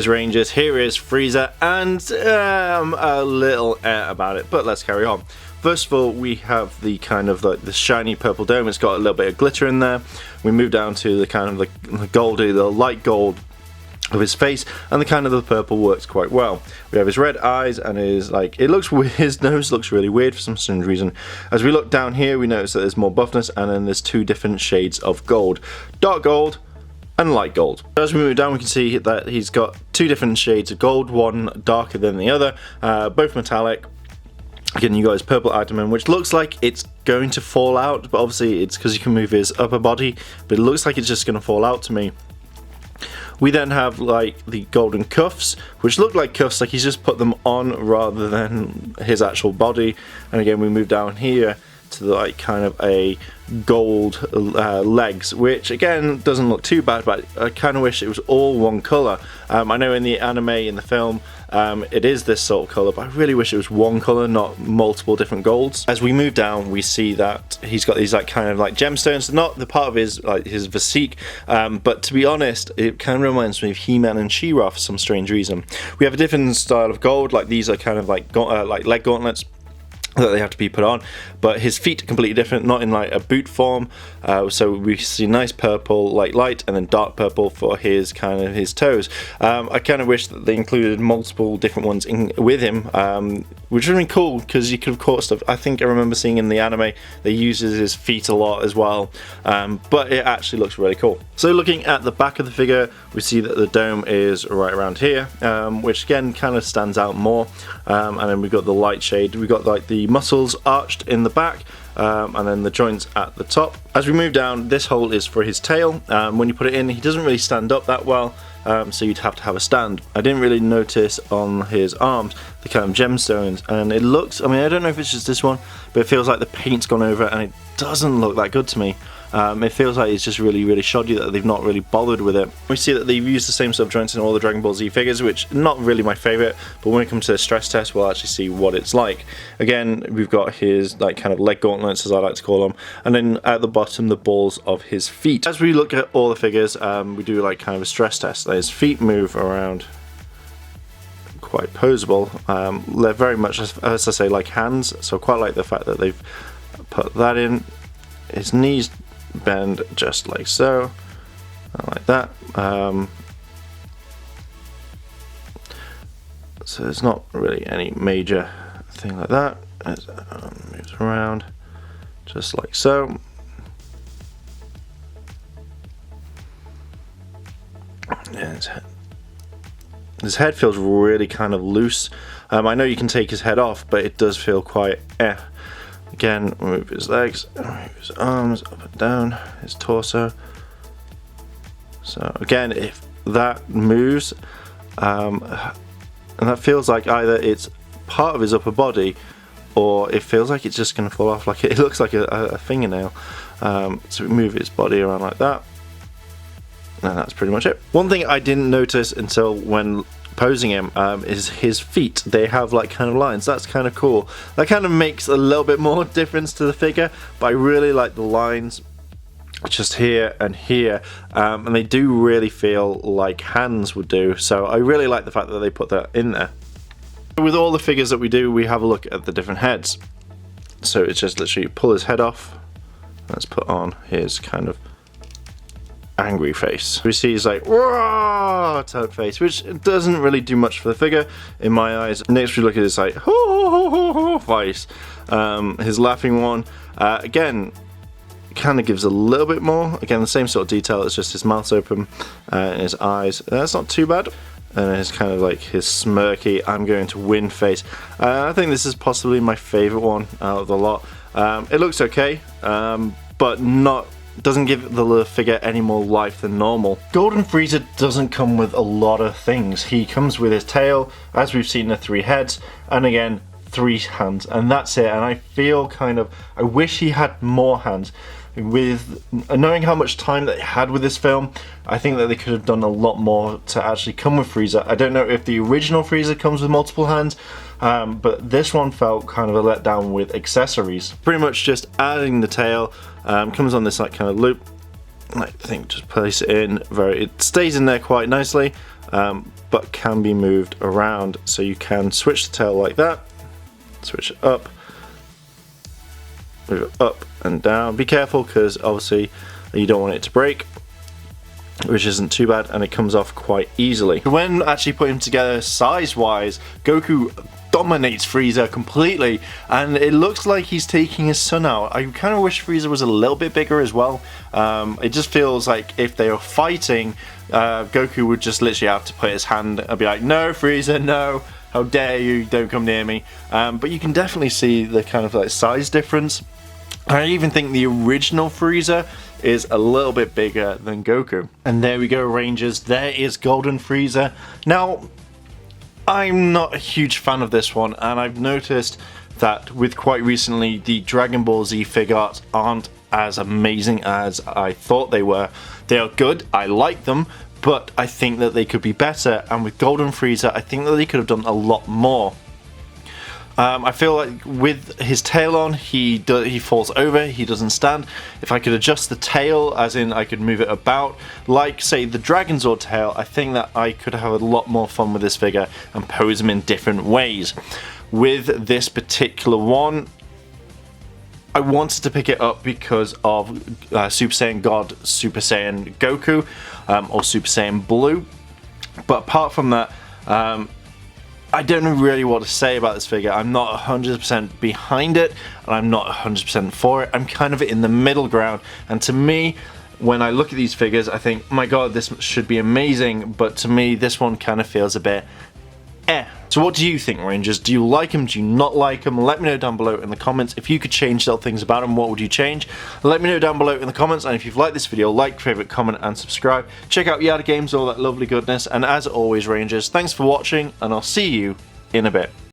Here's Rangers, here is Frieza, and I'm a little about it, but let's carry on. First of all, we have the kind of like the shiny purple dome. It's got a little bit of glitter in there. We move down to the kind of the light gold of his face, and the kind of the purple works quite well. We have his red eyes, and his nose looks really weird for some strange reason. As we look down here, we notice that there's more buffness, and then there's two different shades of gold, dark gold and light gold. As we move down, we can see that he's got two different shades of gold, one darker than the other, both metallic. Again, you got his purple abdomen, which looks like it's going to fall out, but obviously it's because you can move his upper body, but it looks like it's just going to fall out to me. We then have like the golden cuffs, which look like cuffs, like he's just put them on rather than his actual body. And again, we move down here to the, like kind of a gold legs, which again doesn't look too bad, but I kind of wish it was all one color. I know in the anime, in the film, it is this sort of color, but I really wish it was one color, not multiple different golds. As we move down, we see that he's got these like kind of like gemstones, not the part of his like his physique, but to be honest, it kind of reminds me of He-Man and She-Ra for some strange reason. We have a different style of gold, like these are kind of like leg gauntlets that they have to be put on, but his feet are completely different, not in like a boot form. So we see nice purple, like light, and then dark purple for his kind of his toes. I kind of wish that they included multiple different ones with him, which would have been cool because you could have caught stuff. I think I remember seeing in the anime they uses his feet a lot as well, but it actually looks really cool. So looking at the back of the figure, we see that the dome is right around here, which again kind of stands out more, and then we've got the light shade. We've got like the muscles arched in the back, and then the joints at the top. As we move down, this hole is for his tail. When you put it in, he doesn't really stand up that well, so you'd have to have a stand. I didn't really notice on his arms the kind of gemstones, and it looks, I mean, I don't know if it's just this one, but it feels like the paint's gone over it, and it doesn't look that good to me. It feels like it's just really shoddy, that they've not really bothered with it. We see that they've used the same sort of joints in all the Dragon Ball Z figures, which not really my favourite, but when it comes to the stress test, we'll actually see what it's like. Again, we've got his like kind of leg gauntlets, as I like to call them, and then at the bottom the balls of his feet. As we look at all the figures, we do like kind of a stress test. His feet move around quite posable. They're very much, as I say, like hands, so I quite like the fact that they've put that in. His knees bend just like so, like that. So there's not really any major thing like that. It moves around just like so. And his head feels really kind of loose. I know you can take his head off, but it does feel quite Again, move his legs, move his arms up and down, his torso. So again, if that moves, and that feels like either it's part of his upper body, or it feels like it's just going to fall off. Like it looks like a fingernail. So we move his body around like that, and that's pretty much it. One thing I didn't notice until when posing him is his feet. They have like kind of lines. That's kind of cool. That kind of makes a little bit more difference to the figure, but I really like the lines just here and here, and they do really feel like hands would do, so I really like the fact that they put that in there. With all the figures that we do, we have a look at the different heads. So it's just literally pull his head off. Let's put on his kind of angry face. We see he's like raw type face, which doesn't really do much for the figure in my eyes. Next we look at his like face, his laughing one. Again, kind of gives a little bit more. Again, the same sort of detail. It's just his mouth's open and his eyes. That's not too bad. And it's kind of like his smirky I'm going to win face. I think this is possibly my favorite one out of the lot. It looks okay, but doesn't give the figure any more life than normal. Golden Frieza doesn't come with a lot of things. He comes with his tail, as we've seen, the 3 heads, and again 3 hands, and that's it. And I feel kind of, I wish he had more hands. With knowing how much time that they had with this film, I think that they could have done a lot more to actually come with Frieza. I don't know if the original Frieza comes with multiple hands, but this one felt kind of a letdown with accessories. Pretty much just adding the tail, comes on this like kind of loop. I think just place it in, it stays in there quite nicely. but can be moved around. So you can switch the tail like that, switch it up, move it up and down. Be careful because obviously you don't want it to break, which isn't too bad, and it comes off quite easily. When actually putting them together size-wise, Goku dominates Frieza completely, and it looks like he's taking his son out. I kind of wish Frieza was a little bit bigger as well. It just feels like if they were fighting, Goku would just literally have to put his hand and be like, no Frieza, no, how dare you, don't come near me. But you can definitely see the kind of like size difference. I even think the original Frieza is a little bit bigger than Goku. And there we go, Rangers, there is Golden Frieza. Now, I'm not a huge fan of this one, and I've noticed that with quite recently the Dragon Ball Z Figuarts aren't as amazing as I thought they were. They are good, I like them, but I think that they could be better, and with Golden Frieza I think that they could have done a lot more. I feel like with his tail on, he falls over, he doesn't stand. If I could adjust the tail, as in I could move it about, like say the Dragon Zord tail, I think that I could have a lot more fun with this figure and pose him in different ways. With this particular one, I wanted to pick it up because of Super Saiyan God, Super Saiyan Goku, or Super Saiyan Blue. But apart from that, I don't know really what to say about this figure. I'm not 100% behind it, and I'm not 100% for it. I'm kind of in the middle ground, and to me, when I look at these figures, I think, my god, this should be amazing, but to me, this one kind of feels a bit eh. So what do you think, Rangers? Do you like him? Do you not like him? Let me know down below in the comments. If you could change little things about him, what would you change? Let me know down below in the comments, and if you've liked this video, like, favourite, comment, and subscribe. Check out Yada Games, all that lovely goodness, and as always, Rangers, thanks for watching, and I'll see you in a bit.